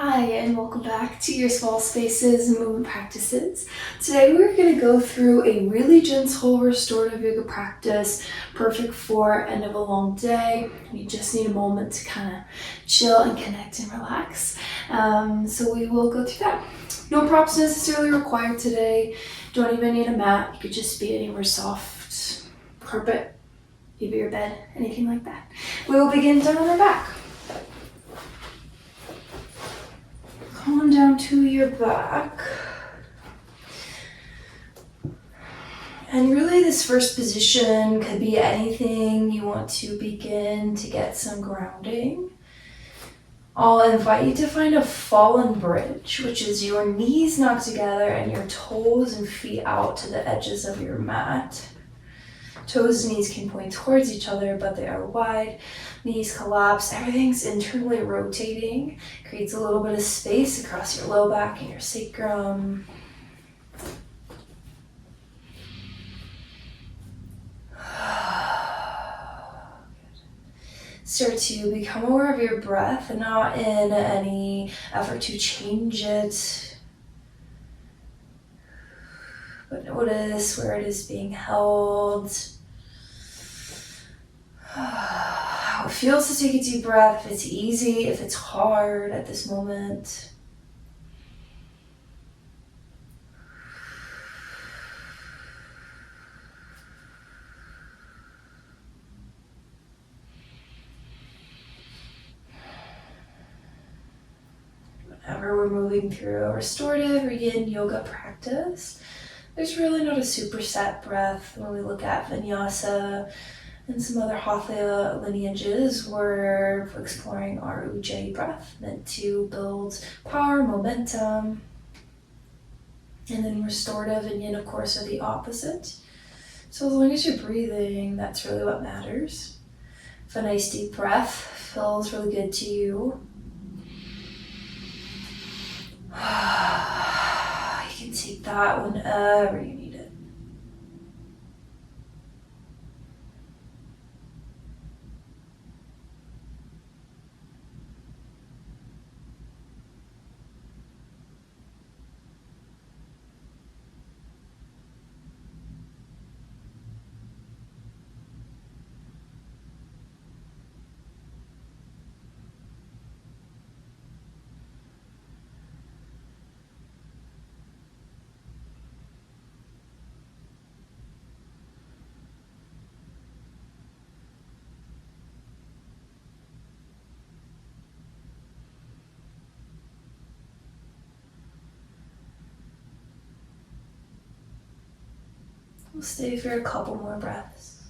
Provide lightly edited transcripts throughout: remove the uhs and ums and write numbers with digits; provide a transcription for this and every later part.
Hi, and welcome back to your Small Spaces movement practices. Today we're going to go through a really gentle restorative yoga practice, perfect for end of a long day. You just need a moment to kind of chill and connect and relax. So we will go through that. No props necessarily required today. Don't even need a mat. You could just be anywhere soft, carpet, maybe your bed, anything like that. We will begin down on our back. Come down to your back. And really this first position could be anything you want to begin to get some grounding. I'll invite you to find a fallen bridge, which is your knees knocked together and your toes and feet out to the edges of your mat. Toes and knees can point towards each other, but they are wide. Knees collapse. Everything's internally rotating. Creates a little bit of space across your low back and your sacrum. Start to become aware of your breath and not in any effort to change it. But notice where it is being held. How it feels to take a deep breath, if it's easy, if it's hard at this moment. Whenever we're moving through a restorative or yin yoga practice, there's really not a superset breath. When we look at vinyasa and some other hatha lineages, we're exploring our ujjayi breath, meant to build power, momentum. And then restorative and yin, of course, are the opposite. So as long as you're breathing, that's really what matters. If a nice deep breath feels really good to you, you can take that whenever you need it. We'll stay for a couple more breaths.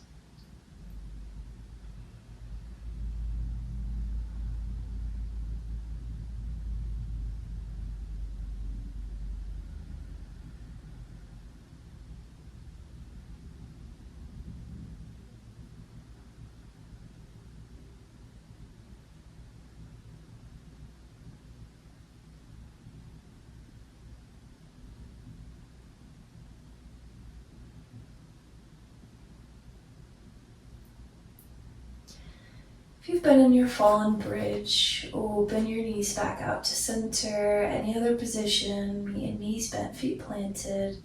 If you've been in your fallen bridge, open your knees back out to center. Any other position, knees bent, feet planted.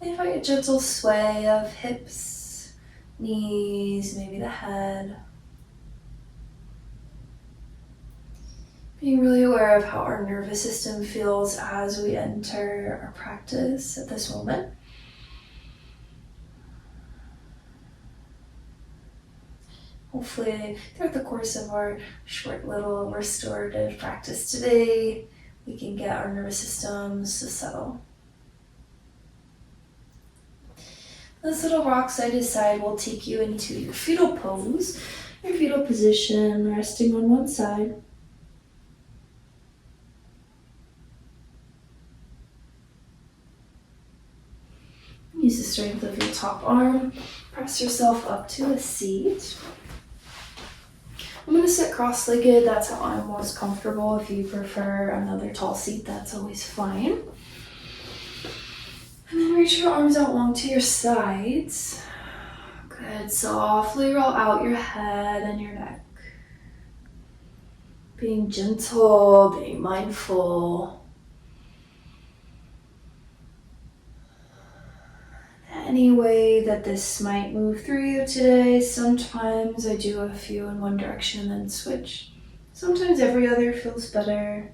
And invite a gentle sway of hips, knees, maybe the head. Being really aware of how our nervous system feels as we enter our practice at this moment. Hopefully, throughout the course of our short little restorative practice today, we can get our nervous systems to settle. This little rock side to side will take you into your fetal pose, your fetal position, resting on one side. Use the strength of your top arm. Press yourself up to a seat. I'm going to sit cross-legged. That's how I'm most comfortable. If you prefer another tall seat, that's always fine. And then reach your arms out long to your sides. Good. Softly roll out your head and your neck. being gentle, being mindful. Any way that this might move through you today. Sometimes I do a few in one direction and then switch. Sometimes every other feels better.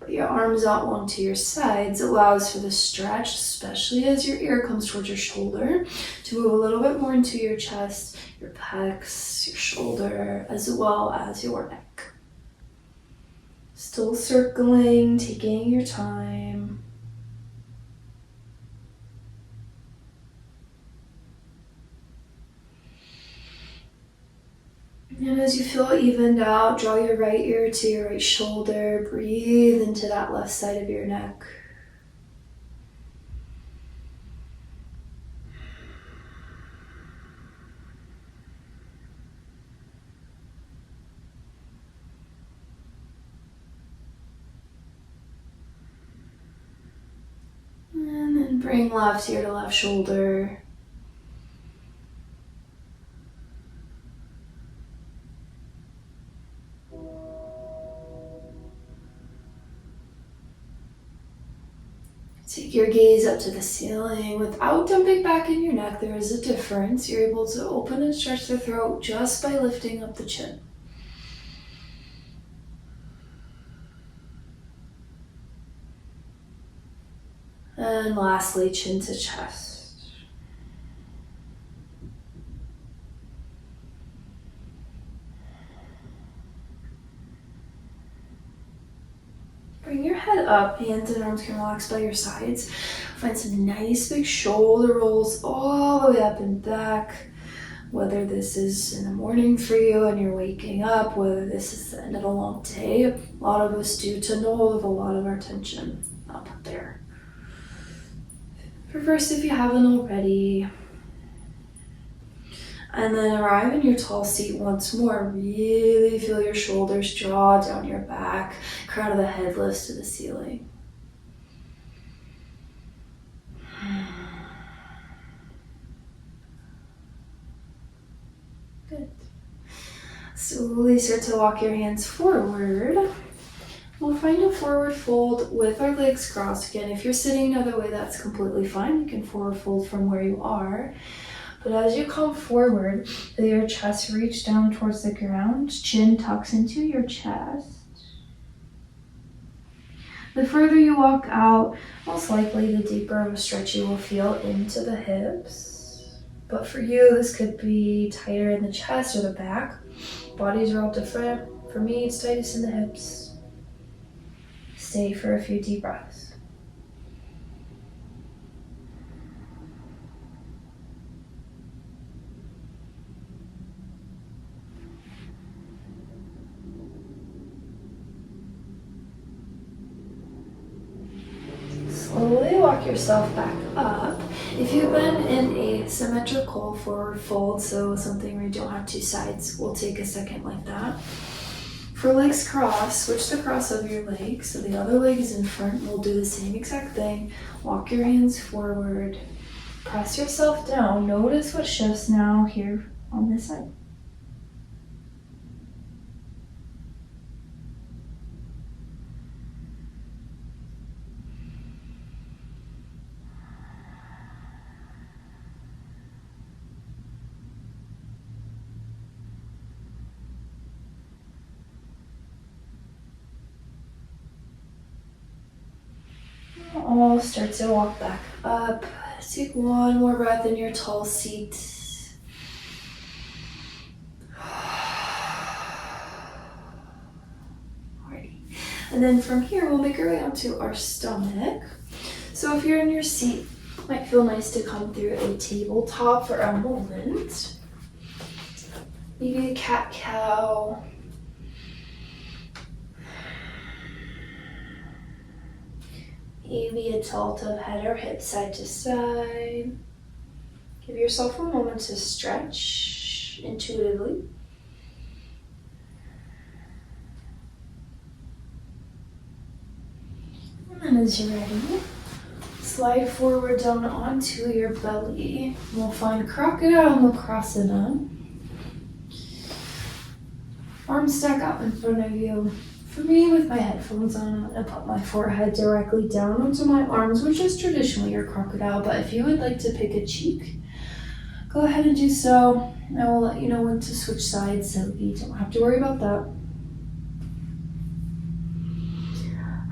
But your arms out long to your sides allows for the stretch, especially as your ear comes towards your shoulder, to move a little bit more into your chest, your pecs, your shoulder, as well as your neck. Still circling, taking your time. And as you feel evened out, draw your right ear to your right shoulder. Breathe into that left side of your neck. And then bring left ear to left shoulder. Take your gaze up to the ceiling without dumping back in your neck. There is a difference. You're able to open and stretch the throat just by lifting up the chin. And lastly, chin to chest. Bring your head up, hands and arms can relax by your sides. Find some nice big shoulder rolls all the way up and back. Whether this is in the morning for you and you're waking up, whether this is the end of a long day, a lot of us do tend to hold a lot of our tension up there. Reverse if you haven't already. And then arrive in your tall seat once more. Really feel your shoulders draw down your back. Crown of the head lifts to the ceiling. Good. Slowly start to walk your hands forward. We'll find a forward fold with our legs crossed. Again, if you're sitting another way, that's completely fine. You can forward fold from where you are. But as you come forward, feel your chest reach down towards the ground. Chin tucks into your chest. The further you walk out, most likely the deeper of a stretch you will feel into the hips. But for you, this could be tighter in the chest or the back. Bodies are all different. For me, it's tightest in the hips. Stay for a few deep breaths. Slowly walk yourself back up. If you've been in a symmetrical forward fold, so something where you don't have two sides, we'll take a second like that. For legs crossed, switch the cross of your legs. So the other leg is in front. We'll do the same exact thing. Walk your hands forward. Press yourself down. Notice what shifts now here on this side. All start to walk back up. Take one more breath in your tall seat. Alrighty. And then from here, we'll make our way onto our stomach. So if you're in your seat, it might feel nice to come through a tabletop for a moment. Maybe a cat-cow. Maybe a tilt of head or hip side to side. Give yourself a moment to stretch intuitively. And then as you're ready, slide forward down onto your belly. We'll find Crocodile Makrasana. Arms stack up in front of you. For me, with my headphones on, I put my forehead directly down onto my arms, which is traditionally your crocodile, but if you would like to pick a cheek, go ahead and do so. I will let you know when to switch sides, so you don't have to worry about that.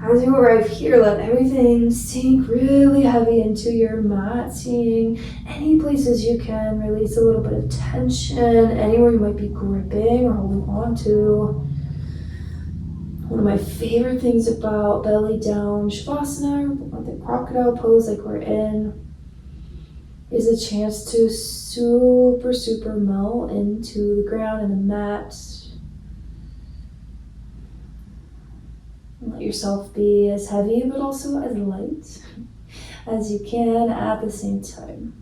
As you arrive here, let everything sink really heavy into your mat, seeing any places you can release a little bit of tension, anywhere you might be gripping or holding on to. One of my favorite things about belly down Shavasana, or the crocodile pose like we're in, is a chance to super melt into the ground and the mat. And let yourself be as heavy but also as light as you can at the same time.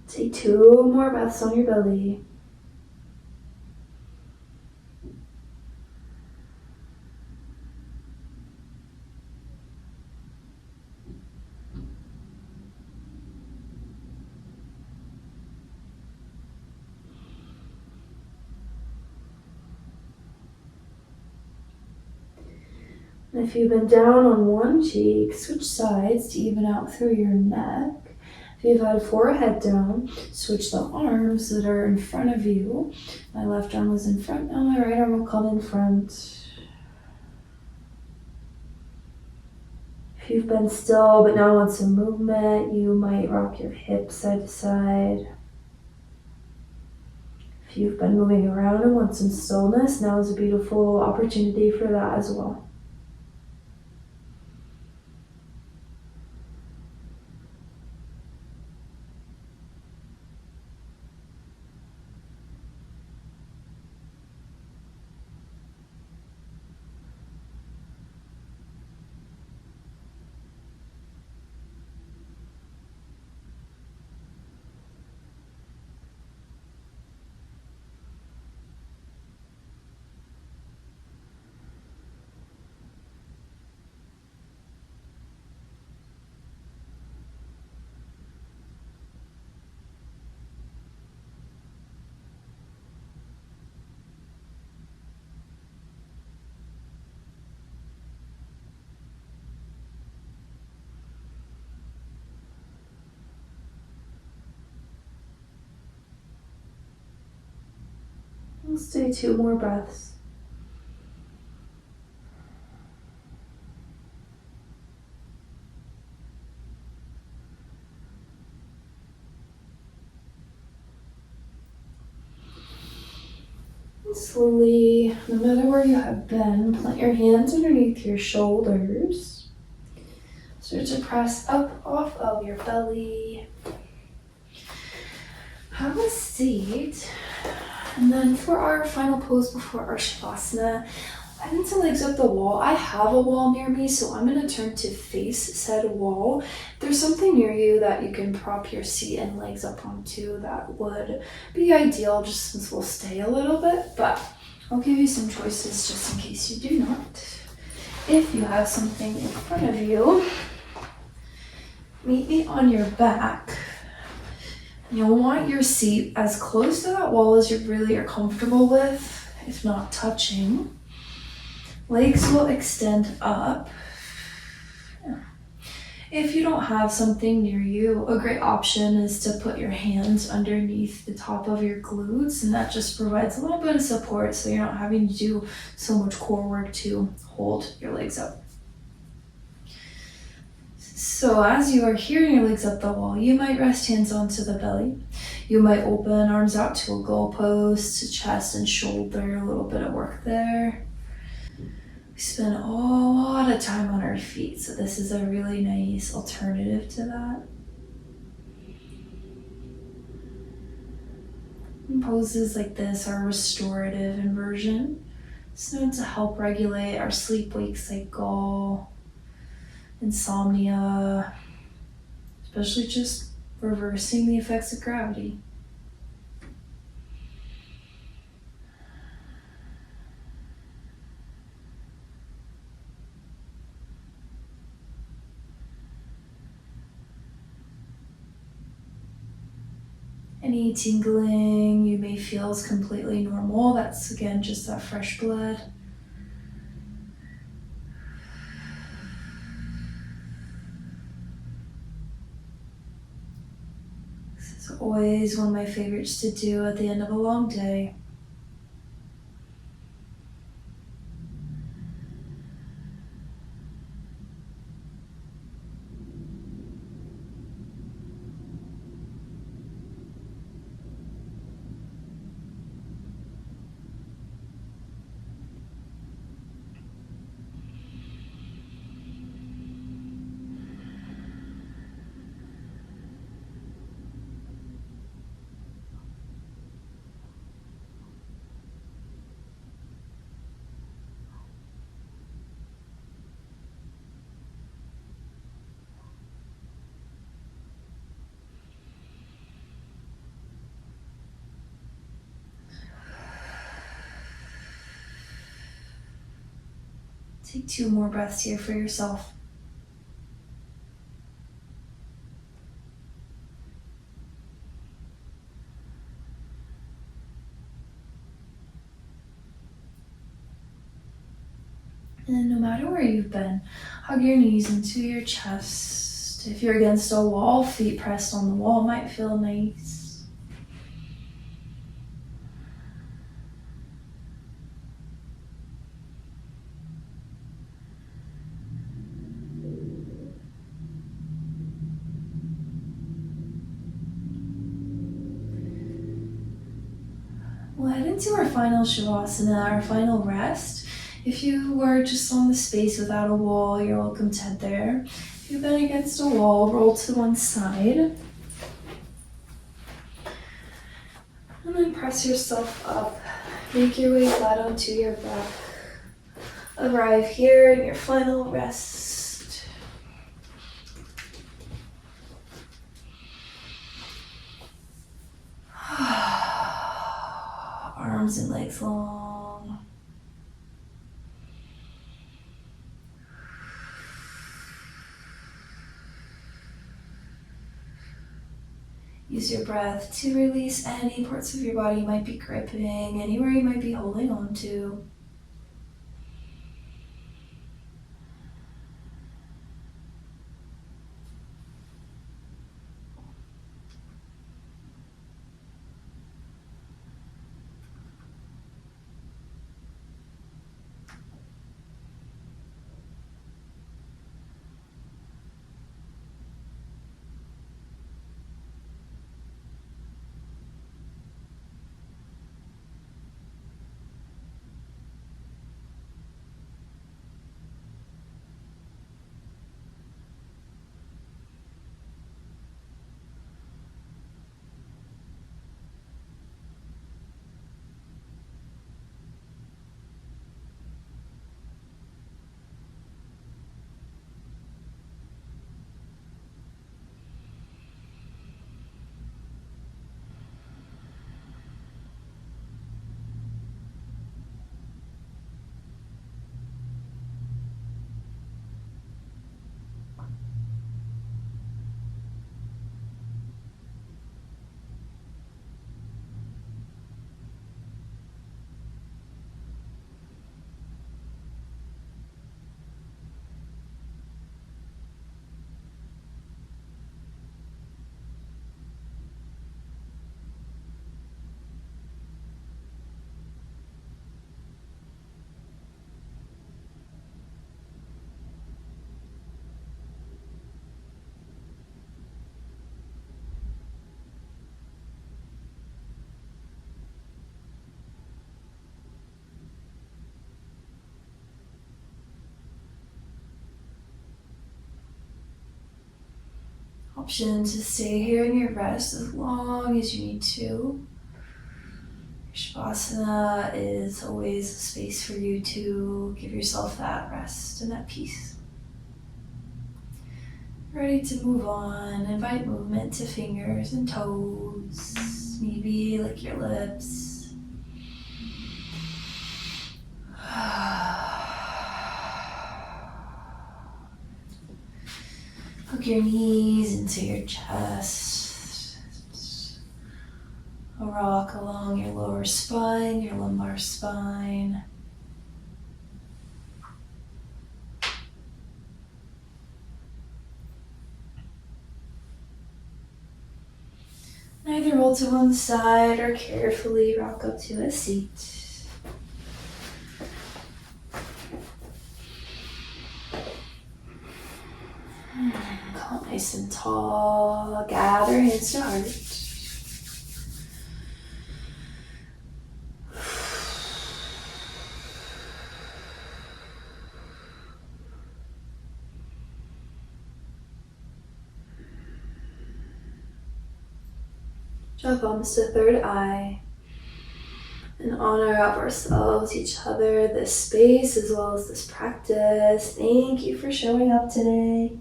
Take 2 more breaths on your belly. And if you've been down on one cheek, switch sides to even out through your neck. If you've had forehead down, switch the arms that are in front of you. My left arm was in front, now my right arm will come in front. If you've been still but now want some movement, you might rock your hips side to side. If you've been moving around and want some stillness, now is a beautiful opportunity for that as well. We'll stay 2 more breaths. And slowly, no matter where you have been, plant your hands underneath your shoulders. Start to press up off of your belly. Have a seat. And then for our final pose before our Shavasana, I need to legs up the wall. I have a wall near me, so I'm going to turn to face said wall. If there's something near you that you can prop your seat and legs up onto, that would be ideal, just since we'll stay a little bit, but I'll give you some choices just in case you do not. If you have something in front of you, meet me on your back. You'll want your seat as close to that wall as you really are comfortable with, if not touching. Legs will extend up. If you don't have something near you, a great option is to put your hands underneath the top of your glutes, and that just provides a little bit of support so you're not having to do so much core work to hold your legs up. So as you are here and your legs up the wall, you might rest hands onto the belly. You might open arms out to a goalpost, chest and shoulder, a little bit of work there. We spend a lot of time on our feet, so this is a really nice alternative to that. And poses like this are restorative inversion. It's known to help regulate our sleep-wake cycle insomnia, especially just reversing the effects of gravity. Any tingling you may feel is completely normal. That's again just that fresh blood. This is always one of my favorites to do at the end of a long day. Take 2 more breaths here for yourself. And no matter where you've been, hug your knees into your chest. If you're against a wall, feet pressed on the wall might feel nice. We'll head into our final Shavasana, our final rest. If you were just on the space without a wall, you're welcome to head there. If you've been against a wall, roll to one side. And then press yourself up. Make your way flat onto your back. Arrive here in your final rest. Arms and legs long. Use your breath to release any parts of your body you might be gripping, anywhere you might be holding on to. Option to stay here in your rest as long as you need to. Shavasana is always a space for you to give yourself that rest and that peace. Ready to move on, invite movement to fingers and toes. Maybe lick your lips. Hook your knees into your chest. A rock along your lower spine, your lumbar spine. Either roll to one side or carefully rock up to a seat. Come up nice and tall. Gather hands to heart. Draw palms to third eye. And honor of ourselves, each other, this space, as well as this practice. Thank you for showing up today.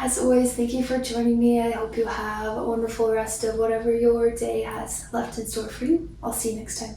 As always, thank you for joining me. I hope you have a wonderful rest of whatever your day has left in store for you. I'll see you next time.